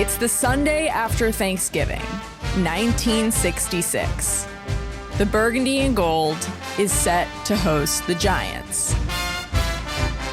It's the Sunday after Thanksgiving, 1966. The Burgundy and Gold is set to host the Giants.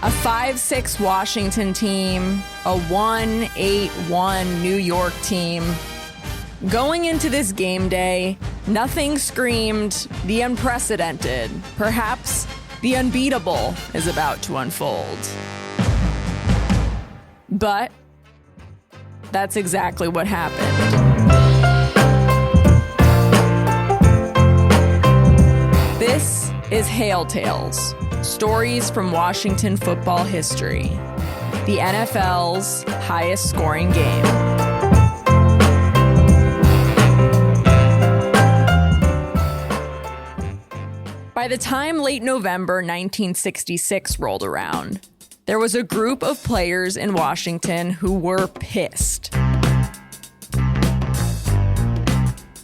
A 5-6 Washington team, a 1-8-1 New York team. Going into this game day, nothing screamed the unprecedented, perhaps the unbeatable, is about to unfold. But that's exactly what happened. This is Hail Tales, stories from Washington football history, the NFL's highest scoring game. By the time late November 1966 rolled around, there was a group of players in Washington who were pissed.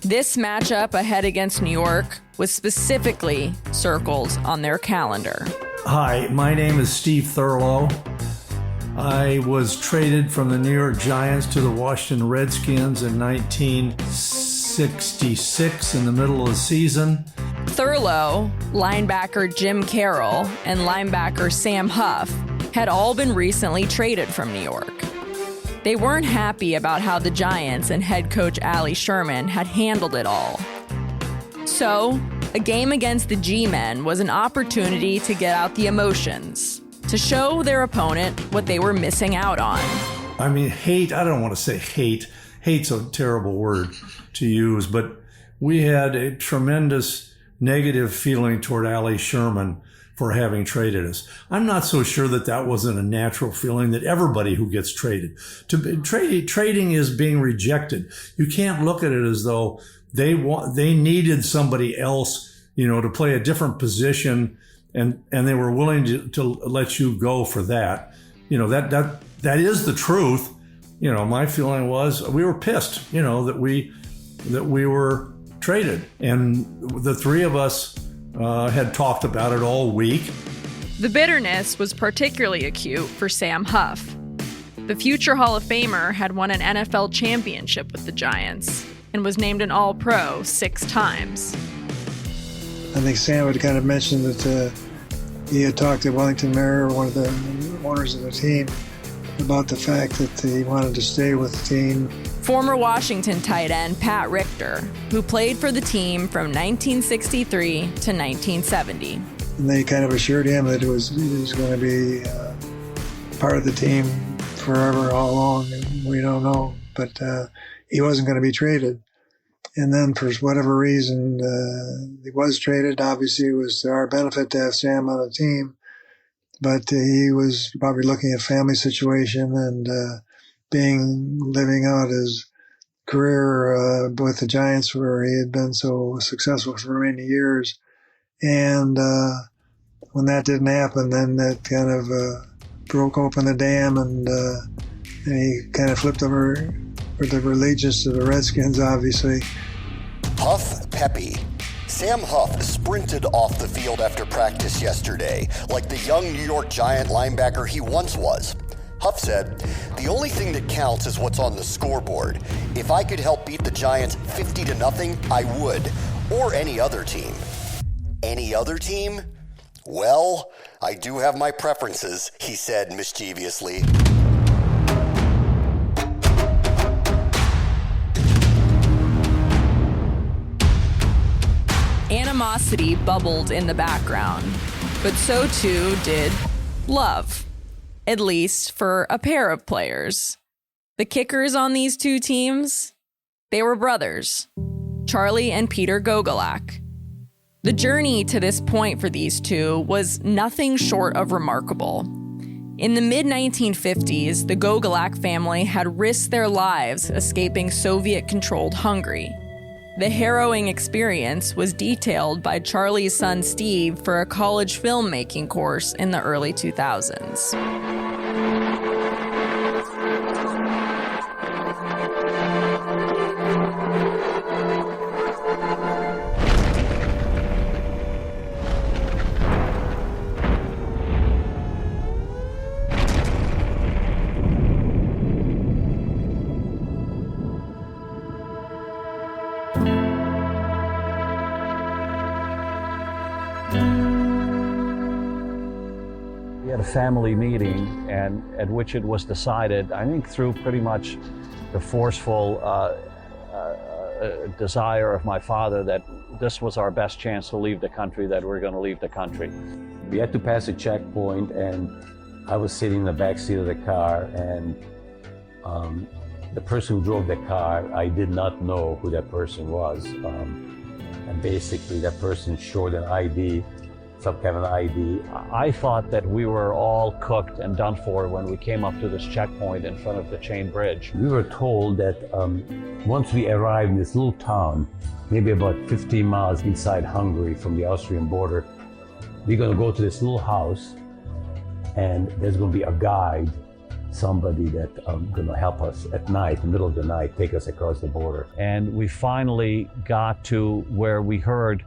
This matchup ahead against New York was specifically circled on their calendar. Hi, my name is Steve Thurlow. I was traded from the New York Giants to the Washington Redskins in 1966 in the middle of the season. Thurlow, linebacker Jim Carroll, and linebacker Sam Huff had all been recently traded from New York. They weren't happy about how the Giants and head coach Allie Sherman had handled it all. So, a game against the G-Men was an opportunity to get out the emotions, to show their opponent what they were missing out on. I mean, hate, I don't want to say hate. Hate's a terrible word to use, but we had a tremendous negative feeling toward Allie Sherman for having traded us. I'm not so sure that that wasn't a natural feeling that everybody who gets traded. Trading is being rejected. You can't look at it as though they needed somebody else, to play a different position, and they were willing to let you go for that. That is the truth. My feeling was we were pissed, that we were traded, and the three of us had talked about it all week. The bitterness was particularly acute for Sam Huff. The future Hall of Famer had won an NFL championship with the Giants and was named an All-Pro 6 times. I think Sam had kind of mentioned that he had talked to Wellington Mayer, one of the owners of the team, about the fact that he wanted to stay with the team. Former Washington tight end Pat Richter, who played for the team from 1963 to 1970. And they kind of assured him that he was going to be part of the team forever, how long, we don't know. But he wasn't going to be traded. And then for whatever reason, he was traded. Obviously, it was to our benefit to have Sam on the team. But he was probably looking at family situation and living out his career with the Giants, where he had been so successful for many years. And when that didn't happen, then that kind of broke open the dam, and he kind of flipped over with the allegiance to the Redskins, obviously. Huff Peppy. Sam Huff sprinted off the field after practice yesterday, like the young New York Giant linebacker he once was. Huff said, "The only thing that counts is what's on the scoreboard. If I could help beat the Giants 50-0, I would. Or any other team." Any other team? Well, I do have my preferences, he said mischievously. Animosity bubbled in the background, but so too did love, at least for a pair of players. The kickers on these two teams, they were brothers, Charlie and Peter Gogolak. The journey to this point for these two was nothing short of remarkable. In the mid-1950s, the Gogolak family had risked their lives escaping Soviet-controlled Hungary. The harrowing experience was detailed by Charlie's son Steve for a college filmmaking course in the early 2000s. family meeting, and at which it was decided, I think through pretty much the forceful desire of my father, that this was our best chance to leave the country, that we're going to leave the country. We had to pass a checkpoint, and I was sitting in the back seat of the car, and the person who drove the car, I did not know who that person was. And basically that person showed an ID, some kind of an ID. I thought that we were all cooked and done for when we came up to this checkpoint in front of the chain bridge. We were told that once we arrived in this little town, maybe about 15 miles inside Hungary from the Austrian border, we're going to go to this little house, and there's going to be a guide, somebody that's going to help us at night, in the middle of the night, take us across the border. And we finally got to where we heard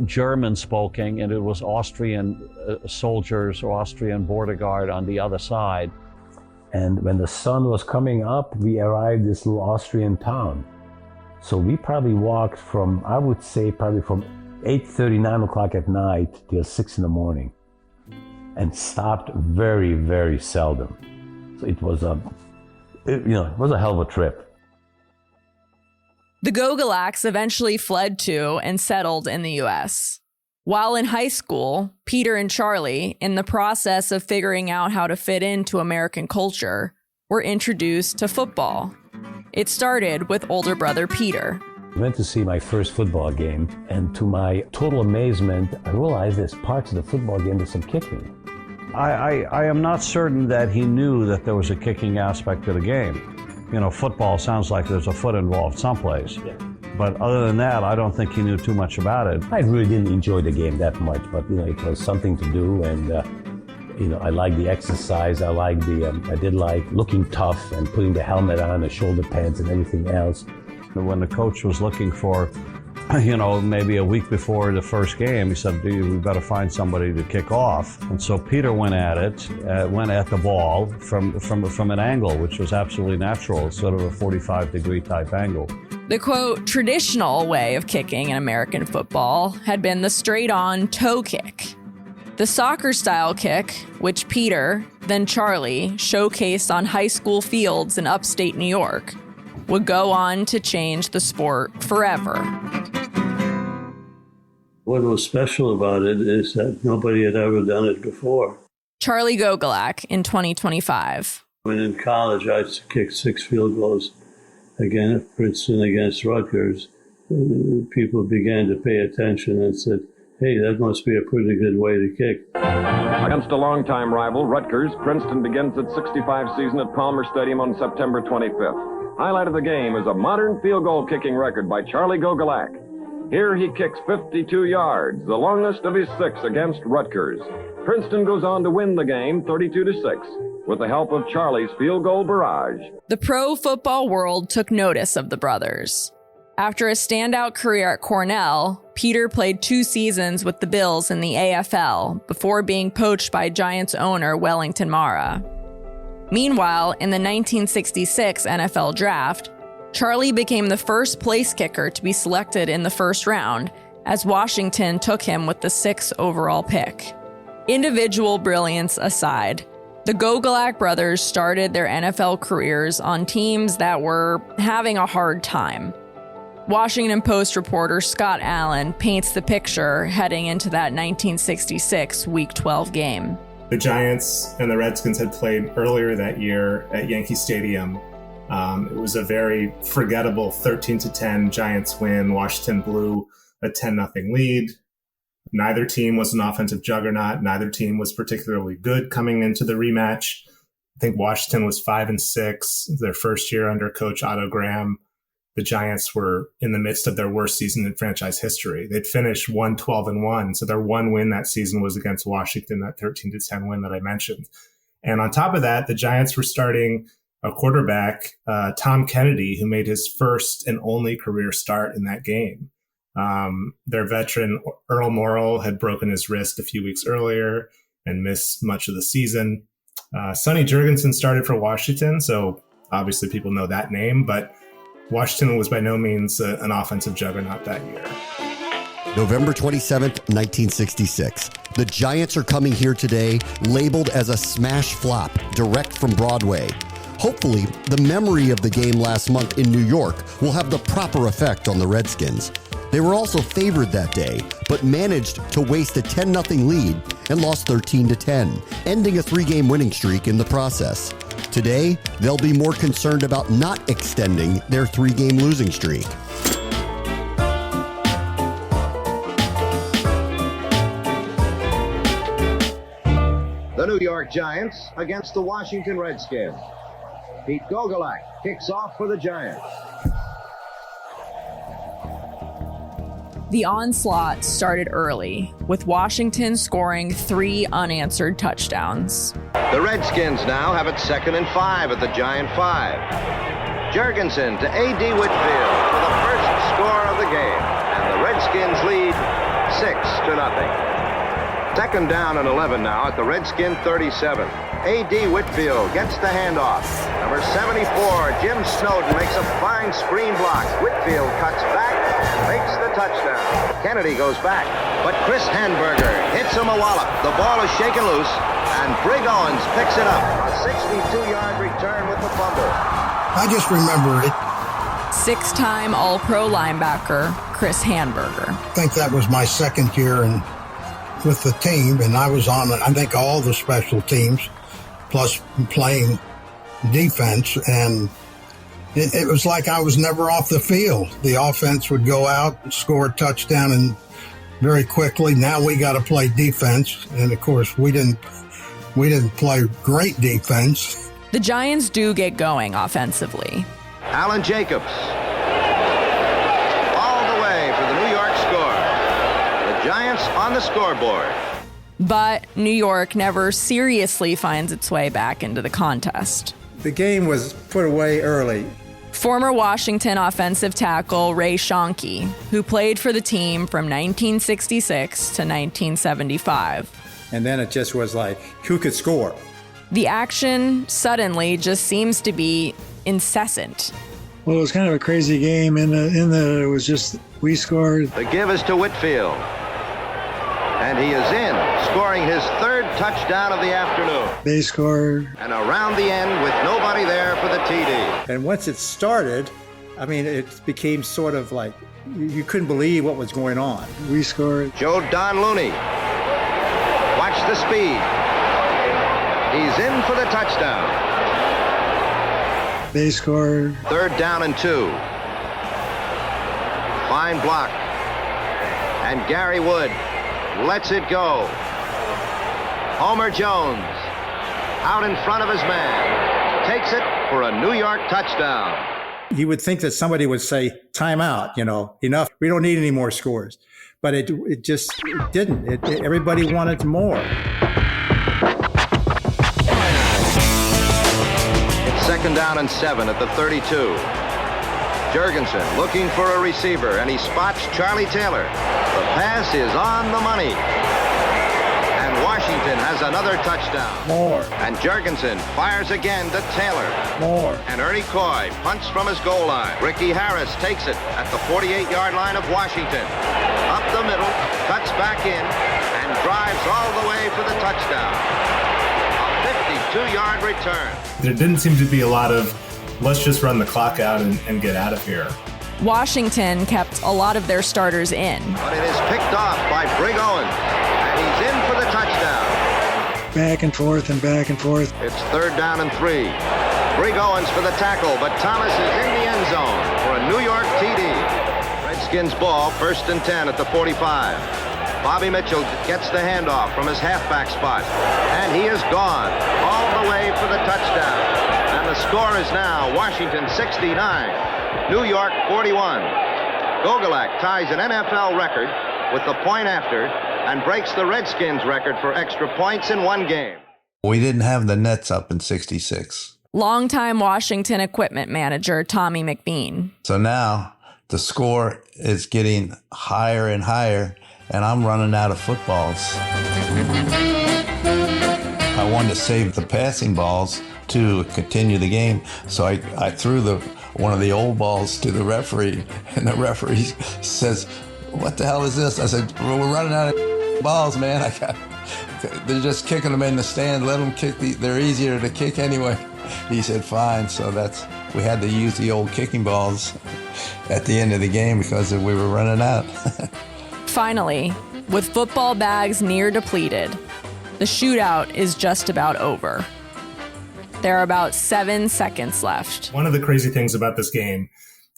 German speaking, and it was Austrian soldiers or Austrian border guard on the other side. And when the sun was coming up, we arrived this little Austrian town. So we probably walked from, I would say, probably from 8:30, 9 o'clock at night till 6 in the morning, and stopped very, very seldom. So it was it was a hell of a trip. The Gogolaks eventually fled to and settled in the U.S. While in high school, Peter and Charlie, in the process of figuring out how to fit into American culture, were introduced to football. It started with older brother Peter. I went to see my first football game, and to my total amazement, I realized there's parts of the football game there's some kicking. I am not certain that he knew that there was a kicking aspect of the game. You know, football sounds like there's a foot involved someplace. Yeah. But other than that, I don't think he knew too much about it. I really didn't enjoy the game that much, but it was something to do, and I liked the exercise. I did like looking tough and putting the helmet on, the shoulder pads and everything else. When the coach was looking for, maybe a week before the first game, he said, we better find somebody to kick off. And so Peter went at the ball from an angle, which was absolutely natural, sort of a 45-degree type angle. The, quote, traditional way of kicking in American football had been the straight-on toe kick. The soccer-style kick, which Peter, then Charlie, showcased on high school fields in upstate New York, would go on to change the sport forever. What was special about it is that nobody had ever done it before. Charlie Gogolak in 2025. When in college, I kicked 6 field goals against Princeton, against Rutgers. People began to pay attention and said, hey, that must be a pretty good way to kick. Against a longtime rival, Rutgers, Princeton begins its 65 season at Palmer Stadium on September 25th. Highlight of the game is a modern field goal kicking record by Charlie Gogolak. Here he kicks 52 yards, the longest of his 6 against Rutgers. Princeton goes on to win the game 32-6 with the help of Charlie's field goal barrage. The pro football world took notice of the brothers. After a standout career at Cornell, Peter played 2 seasons with the Bills in the AFL before being poached by Giants owner Wellington Mara. Meanwhile, in the 1966 NFL Draft, Charlie became the first place kicker to be selected in the first round, as Washington took him with the 6th overall pick. Individual brilliance aside, the Gogolak brothers started their NFL careers on teams that were having a hard time. Washington Post reporter Scott Allen paints the picture heading into that 1966 Week 12 game. The Giants and the Redskins had played earlier that year at Yankee Stadium. It was a very forgettable 13-10 Giants win. Washington blew a 10-0 lead. Neither team was an offensive juggernaut. Neither team was particularly good coming into the rematch. I think Washington was 5-6, their first year under coach Otto Graham. The Giants were in the midst of their worst season in franchise history. They'd finished 1-12-1, so their one win that season was against Washington, that 13-10 win that I mentioned. And on top of that, the Giants were starting a quarterback, Tom Kennedy, who made his first and only career start in that game. Their veteran, Earl Morrall, had broken his wrist a few weeks earlier and missed much of the season. Sonny Jurgensen started for Washington, so obviously people know that name, but Washington was by no means an offensive juggernaut that year. November 27th, 1966. The Giants are coming here today labeled as a smash flop, direct from Broadway. Hopefully, the memory of the game last month in New York will have the proper effect on the Redskins. They were also favored that day, but managed to waste a 10-0 lead and lost 13-10, ending a 3-game winning streak in the process. Today, they'll be more concerned about not extending their 3-game losing streak. The New York Giants against the Washington Redskins. Pete Gogolak kicks off for the Giants. The onslaught started early, with Washington scoring 3 unanswered touchdowns. The Redskins now have it 2nd and 5 at the Giant 5. Jurgensen to A.D. Whitfield for the first score of the game, and the Redskins lead 6-0. 2nd down and 11 now at the Redskin 37. A.D. Whitfield gets the handoff. Number 74, Jim Snowden, makes a fine screen block. Whitfield cuts back and makes the touchdown. Kennedy goes back, but Chris Handberger hits him a wallop. The ball is shaken loose, and Brig Owens picks it up. A 62-yard return with the fumble. I just remember it. 6-time All-Pro linebacker Chris Handberger. I think that was my second year with the team, and I was on, I think, all the special teams, plus playing defense, and it was like I was never off the field. The offense would go out, score a touchdown, and very quickly, now we got to play defense, and of course, we didn't play great defense. The Giants do get going offensively. Alan Jacobs, all the way for the New York score. The Giants on the scoreboard. But New York never seriously finds its way back into the contest. The game was put away early. Former Washington offensive tackle Ray Schonke, who played for the team from 1966 to 1975. And then it just was like, who could score? The action suddenly just seems to be incessant. Well, it was kind of a crazy game in that it was just, we scored. The give is to Whitfield. And he is in, scoring his 3rd touchdown of the afternoon. They scored. And around the end with nobody there for the TD. And once it started, I mean, it became sort of like, you couldn't believe what was going on. We scored. Joe Don Looney. Watch the speed. He's in for the touchdown. They scored. 3rd down and 2. Fine block. And Gary Wood lets it go. Homer Jones, out in front of his man, takes it for a New York touchdown. You would think that somebody would say, timeout, enough. We don't need any more scores. But it didn't. Everybody wanted more. It's 2nd down and 7 at the 32. Jurgensen looking for a receiver, and he spots Charlie Taylor. The pass is on the money. And Washington has another touchdown. More. And Jurgensen fires again to Taylor. More. And Ernie Coy punts from his goal line. Ricky Harris takes it at the 48-yard line of Washington. Up the middle, cuts back in, and drives all the way for the touchdown. A 52-yard return. There didn't seem to be a lot of, let's just run the clock out and get out of here. Washington kept a lot of their starters in. But it is picked off by Brig Owens, and he's in for the touchdown. Back and forth and back and forth. It's 3rd down and 3. Brig Owens for the tackle, but Thomas is in the end zone for a New York TD. Redskins ball, 1st and 10 at the 45. Bobby Mitchell gets the handoff from his halfback spot, and he is gone all the way for the touchdown. And the score is now Washington 69, New York 41. Gogolak ties an NFL record with the point after and breaks the Redskins record for extra points in one game. We didn't have the nets up in 66. Longtime Washington equipment manager Tommy McBean. So now the score is getting higher and higher, and I'm running out of footballs. I wanted to save the passing balls to continue the game, so I threw one of the old balls to the referee, and the referee says, "What the hell is this?" I said, "Well, we're running out of..." balls, man. They're just kicking them in the stand. Let them kick. They're easier to kick anyway. He said, fine. So we had to use the old kicking balls at the end of the game because we were running out. Finally, with football bags near depleted, the shootout is just about over. There are about 7 seconds left. One of the crazy things about this game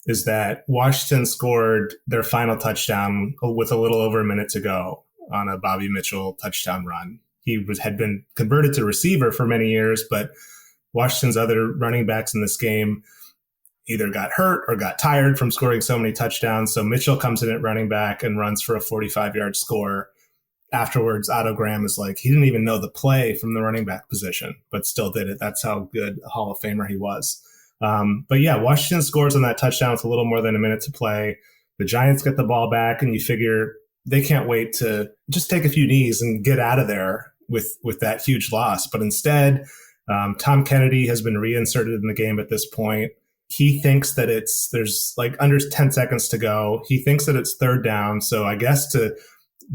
is that Washington scored their final touchdown with a little over a minute to go on a Bobby Mitchell touchdown run. He had been converted to receiver for many years, but Washington's other running backs in this game either got hurt or got tired from scoring so many touchdowns. So Mitchell comes in at running back and runs for a 45-yard score. Afterwards, Otto Graham is like, he didn't even know the play from the running back position, but still did it. That's how good a Hall of Famer he was. But yeah, Washington scores on that touchdown with a little more than a minute to play. The Giants get the ball back, and you figure they can't wait to just take a few knees and get out of there with that huge loss. But instead, Tom Kennedy has been reinserted in the game at this point. He thinks that there's like under 10 seconds to go. He thinks that it's third down. So I guess to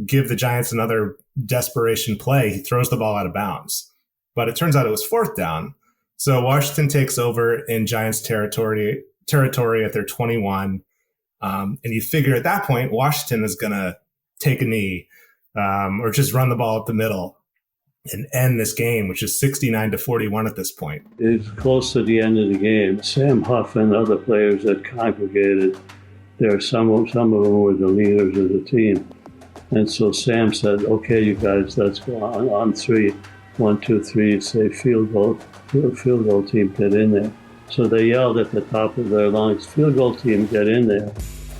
give the Giants another desperation play, he throws the ball out of bounds. But it turns out it was fourth down. So Washington takes over in Giants territory at their 21. And you figure at that point, Washington is going to take a knee or just run the ball up the middle and end this game, which is 69-41 at this point. It's close to the end of the game. Sam Huff and other players that congregated there, some of them were the leaders of the team. And so Sam said, okay, you guys, let's go on three. 1, 2, 3, say field goal team, get in there. So they yelled at the top of their lungs, field goal team, get in there.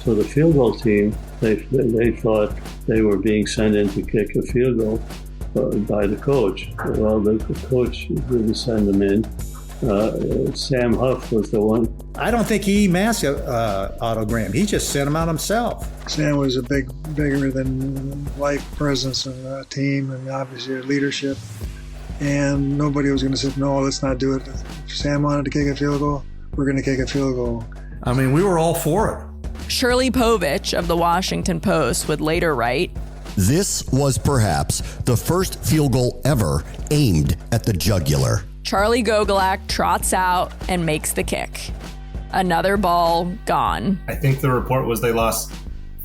So the field goal team, they thought they were being sent in to kick a field goal by the coach. Well, the coach didn't send them in. Sam Huff was the one. I don't think he masked Otto Graham. He just sent him out himself. Sam was a bigger than life presence in the team, and obviously leadership. And nobody was going to say, no, let's not do it. If Sam wanted to kick a field goal, we're going to kick a field goal. I mean, we were all for it. Shirley Povich of the Washington Post would later write, "This was perhaps the first field goal ever aimed at the jugular." Charlie Gogolak trots out and makes the kick. Another ball gone. I think the report was they lost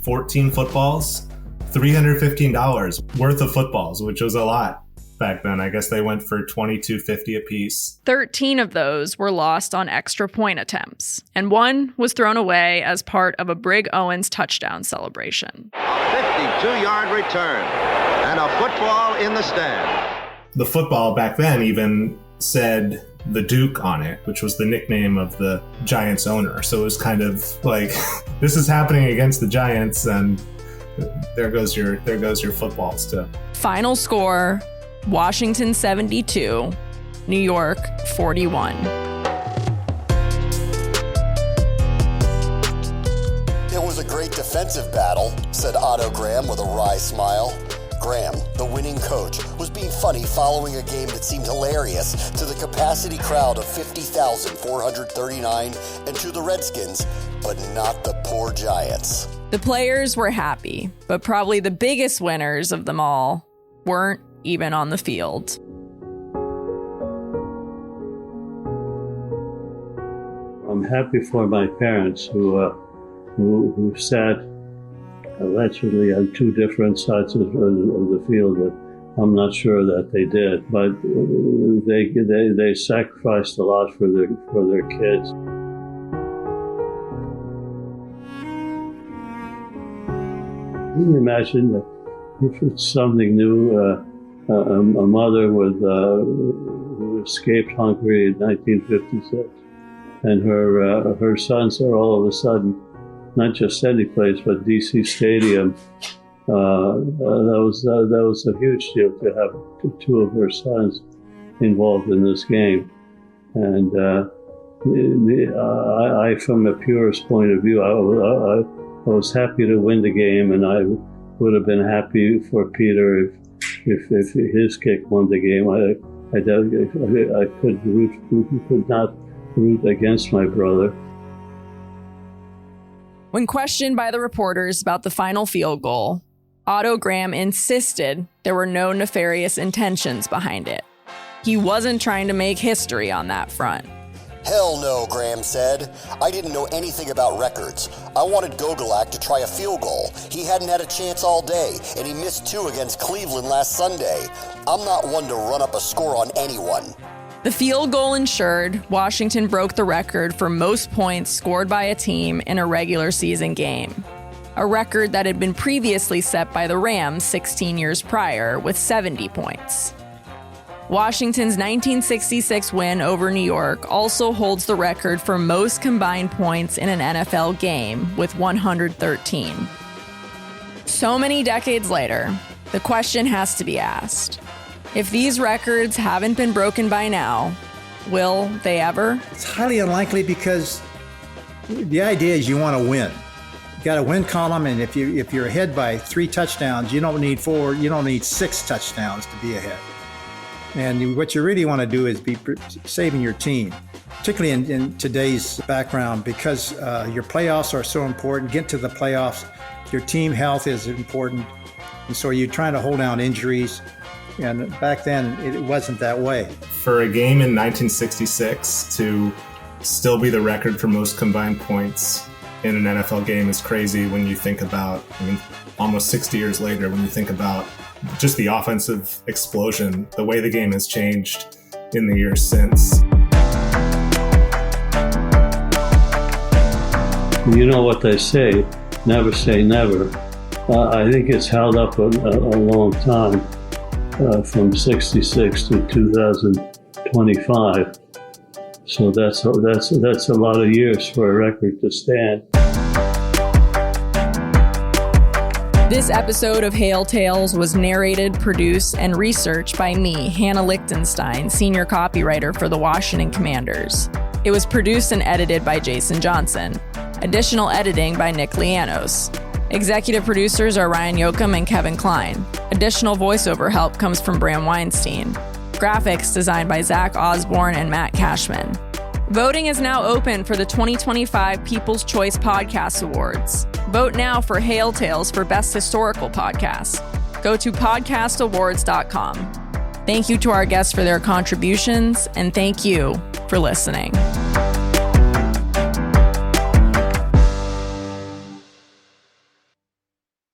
14 footballs, $315 worth of footballs, which was a lot back then. I guess they went for $22.50 a piece. 13 of those were lost on extra point attempts, and one was thrown away as part of a Brig Owens touchdown celebration. 52-yard return and a football in the stand. The football back then even said the Duke on it, which was the nickname of the Giants owner. So it was kind of like, this is happening against the Giants, and there goes your footballs too. Final score, Washington 72, New York 41. It was a great defensive battle, said Otto Graham with a wry smile. Graham, the winning coach, was being funny following a game that seemed hilarious to the capacity crowd of 50,439 and to the Redskins, but not the poor Giants. The players were happy, but probably the biggest winners of them all weren't even on the field. I'm happy for my parents who sat allegedly on two different sides of the field, but I'm not sure that they did. But they sacrificed a lot for their kids. Can you imagine that if it's something new, a mother who escaped Hungary in 1956, and her sons are all of a sudden not just any place, but DC Stadium. That was a huge deal to have two of her sons involved in this game. And I, from a purist point of view, I was happy to win the game, and I would have been happy for Peter if his kick won the game. I could not root against my brother. When questioned by the reporters about the final field goal, Otto Graham insisted there were no nefarious intentions behind it. He wasn't trying to make history on that front. Hell no, Graham said. I didn't know anything about records. I wanted Gogolak to try a field goal. He hadn't had a chance all day, and he missed 2 against Cleveland last Sunday. I'm not one to run up a score on anyone. The field goal ensured Washington broke the record for most points scored by a team in a regular season game, a record that had been previously set by the Rams 16 years prior with 70 points. Washington's 1966 win over New York also holds the record for most combined points in an NFL game with 113. So many decades later, the question has to be asked. If these records haven't been broken by now, will they ever? It's highly unlikely because the idea is you want to win. You got a win column, and if you're ahead by 3 touchdowns, you don't need 4, you don't need 6 touchdowns to be ahead. And what you really want to do is be saving your team, particularly in today's background, because your playoffs are so important. Get to the playoffs, your team health is important, and so you're trying to hold down injuries. And back then, it wasn't that way. For a game in 1966 to still be the record for most combined points in an NFL game is crazy when you think about, almost 60 years later, when you think about just the offensive explosion, the way the game has changed in the years since. You know what they say, never say never. I think it's held up a long time, from 66 to 2025. So that's a lot of years for a record to stand. This episode of Hail Tales was narrated, produced, and researched by me, Hannah Lichtenstein, senior copywriter for the Washington Commanders. It was produced and edited by Jason Johnson. Additional editing by Nick Lianos. Executive producers are Ryan Yoakum and Kevin Klein. Additional voiceover help comes from Bram Weinstein. Graphics designed by Zach Osborne and Matt Cashman. Voting is now open for the 2025 People's Choice Podcast Awards. Vote now for Hail Tales for Best Historical Podcast. Go to podcastawards.com. Thank you to our guests for their contributions, and thank you for listening.